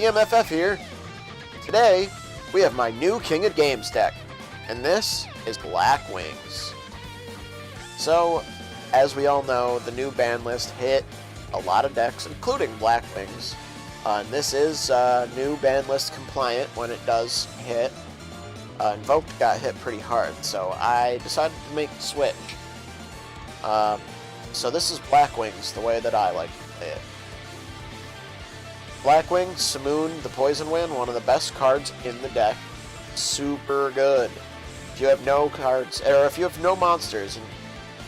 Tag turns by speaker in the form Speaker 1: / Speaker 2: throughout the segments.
Speaker 1: GameFF here. Today, we have my new King of Games deck, and this is Blackwings. So, as we all know, the new ban list hit a lot of decks, including Blackwings. And this is new ban list compliant when it does hit. Invoked got hit pretty hard, so I decided to make the switch. So this is Blackwings, the way that I like to play it. Blackwings, Simoon, the Poison Wind, one of the best cards in the deck. Super good. If you have no cards, or if you have no monsters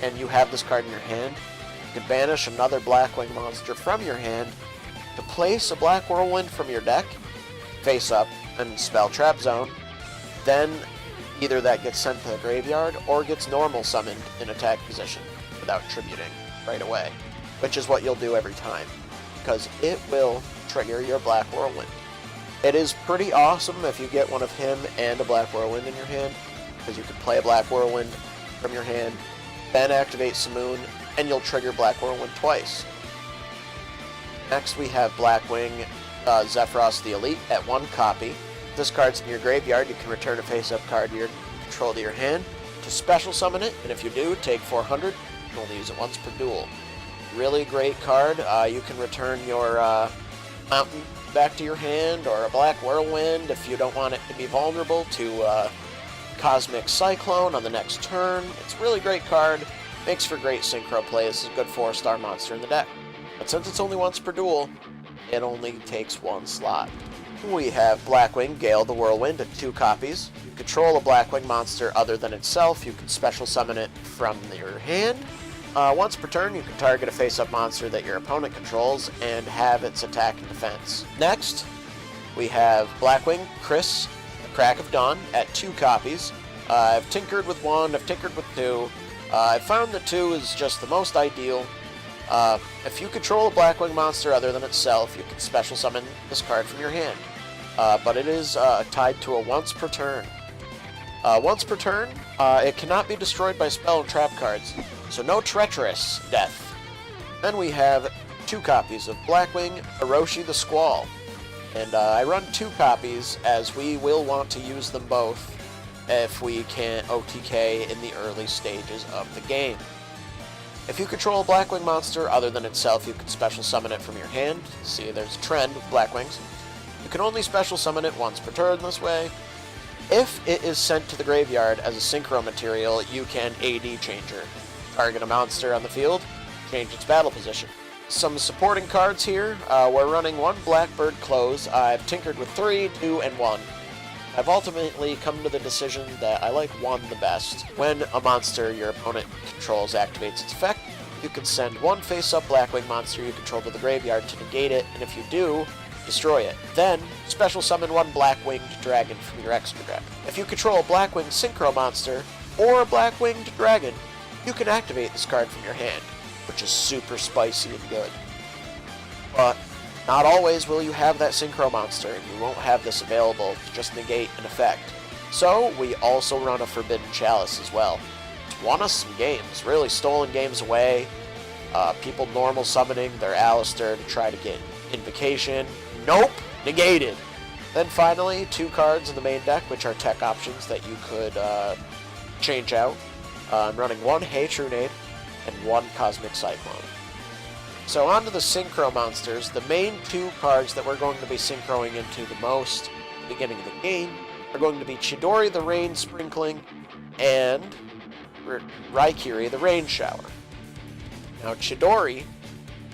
Speaker 1: and you have this card in your hand, you can banish another Blackwing monster from your hand to place a Black Whirlwind from your deck, face up, and spell Trap Zone. Then either that gets sent to the graveyard or gets normal summoned in attack position without tributing right away, which is what you'll do every time, because it will trigger your Black Whirlwind. It is pretty awesome if you get one of him and a Black Whirlwind in your hand, because you can play a Black Whirlwind from your hand, then activate Simoon, and you'll trigger Black Whirlwind twice. Next we have Blackwing Zephyros the Elite at 1 copy. If this card's in your graveyard, you can return a face-up card you control to your hand to special summon it, and if you do, take 400. You can only use it once per duel. Really great card. You can return your Mountain back to your hand, or a Black Whirlwind if you don't want it to be vulnerable to Cosmic Cyclone on the next turn. It's a really great card. Makes for great synchro play. This is a good 4-star monster in the deck. But since it's only once per duel, it only takes 1 slot. We have Blackwing Gale the Whirlwind at 2 copies. You control a Blackwing monster other than itself. You can special summon it from your hand. Once per turn, you can target a face-up monster that your opponent controls and have its attack and defense. Next, we have Blackwing Chris Crack of Dawn at 2 copies. I've tinkered with 1, I've tinkered with 2. I found that 2 is just the most ideal. If you control a Blackwing monster other than itself, you can special summon this card from your hand. But it is tied to a once per turn. Once per turn, it cannot be destroyed by spell and trap cards, so no treacherous death. Then we have 2 copies of Blackwing Orochi the Squall. And I run 2 copies as we will want to use them both if we can OTK in the early stages of the game. If you control a Blackwing monster other than itself, you can special summon it from your hand. See, there's a trend with Blackwings. You can only special summon it once per turn this way. If it is sent to the graveyard as a synchro material, you can AD Changer. Target a monster on the field, change its battle position. Some supporting cards here. We're running 1 Blackbird Close. I've tinkered with 3, 2, and 1. I've ultimately come to the decision that I like 1 the best. When a monster your opponent controls activates its effect, you can send 1 face-up Blackwing monster you control to the graveyard to negate it, and if you do, destroy it. Then, special summon 1 Blackwinged Dragon from your extra deck. If you control a Blackwing Synchro monster, or a Blackwinged Dragon, you can activate this card from your hand, which is super spicy and good. But not always will you have that Synchro monster, and you won't have this available to just negate an effect. So, we also run a Forbidden Chalice as well. It's won us some games, really stolen games away. People normal summoning their Alistair to try to get Invocation. Nope! Negated! Then finally, 2 cards in the main deck, which are tech options that you could change out. I'm running 1 Hey Trunade and 1 Cosmic Cyclone. So on to the Synchro monsters. The main 2 cards that we're going to be synchroing into the most at the beginning of the game are going to be Chidori the Rain Sprinkling and Raikiri the Rain Shower. Now Chidori,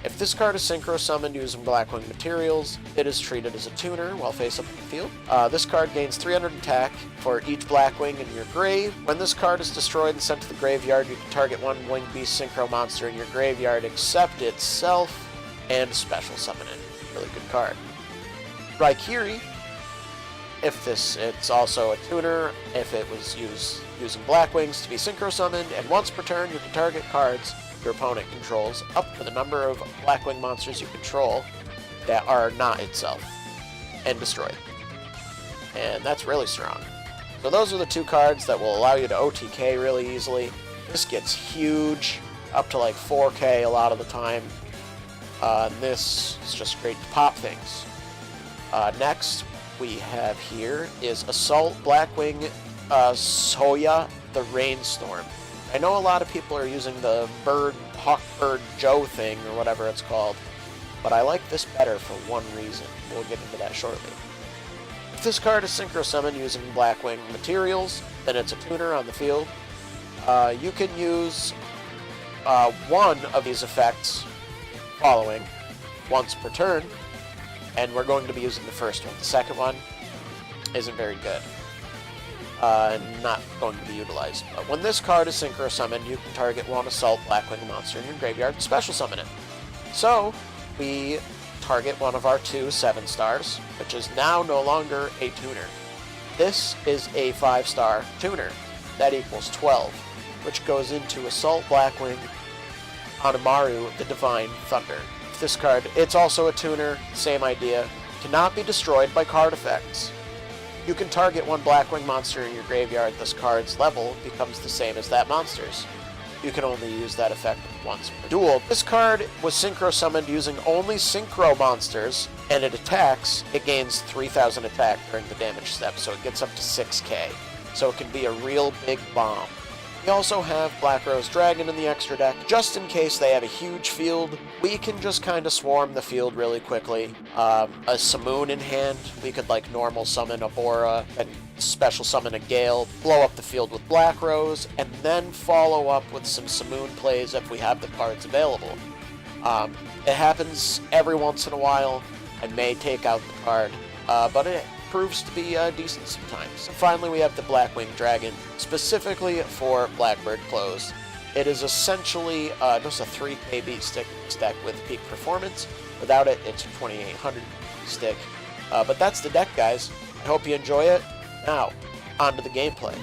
Speaker 1: if this card is synchro summoned using Blackwing materials, it is treated as a tuner while face up in the field. This card gains 300 attack for each Blackwing in your grave. When this card is destroyed and sent to the graveyard, you can target 1 Winged Beast synchro monster in your graveyard except itself and special summon it. Really good card. Raikiri, it's also a tuner if it was using Blackwings to be synchro summoned, and once per turn you can target cards your opponent controls up to the number of Blackwing monsters you control that are not itself, and destroy it. And that's really strong. So those are the 2 cards that will allow you to OTK really easily. This gets huge, up to like 4K a lot of the time. This is just great to pop things. Next, we have here is Assault Blackwing Soya the Rainstorm. I know a lot of people are using the Hawkbird Joe thing, or whatever it's called, but I like this better for one reason. We'll get into that shortly. If this card is Synchro Summoned using Blackwing materials, then it's a tuner on the field. You can use one of these effects following once per turn, and we're going to be using the first one. The second one isn't very good. Not going to be utilized. But when this card is Synchro Summoned, you can target one Assault Blackwing monster in your graveyard and special summon it. So, we target one of our 2 7-stars, which is now no longer a tuner. This is a 5-star tuner. That equals 12, which goes into Assault Blackwing Anamaru the Divine Thunder. This card, it's also a tuner, same idea, cannot be destroyed by card effects. You can target one Blackwing monster in your graveyard. This card's level becomes the same as that monster's. You can only use that effect once per duel. This card was Synchro Summoned using only Synchro monsters, and it attacks. It gains 3,000 attack during the damage step, so it gets up to 6k. So it can be a real big bomb. We also have Black Rose Dragon in the extra deck. Just in case they have a huge field, we can just kind of swarm the field really quickly. A Simoon in hand, we could like normal summon a Bora and special summon a Gale, blow up the field with Black Rose, and then follow up with some Simoon plays if we have the cards available. It happens every once in a while. I may take out the card, but it proves to be decent sometimes. Finally, we have the Blackwing Dragon, specifically for Blackbird Close. It is essentially just a 3k beat stick with peak performance. Without it, it's a 2800 stick. But that's the deck, guys. I hope you enjoy it. Now, on to the gameplay.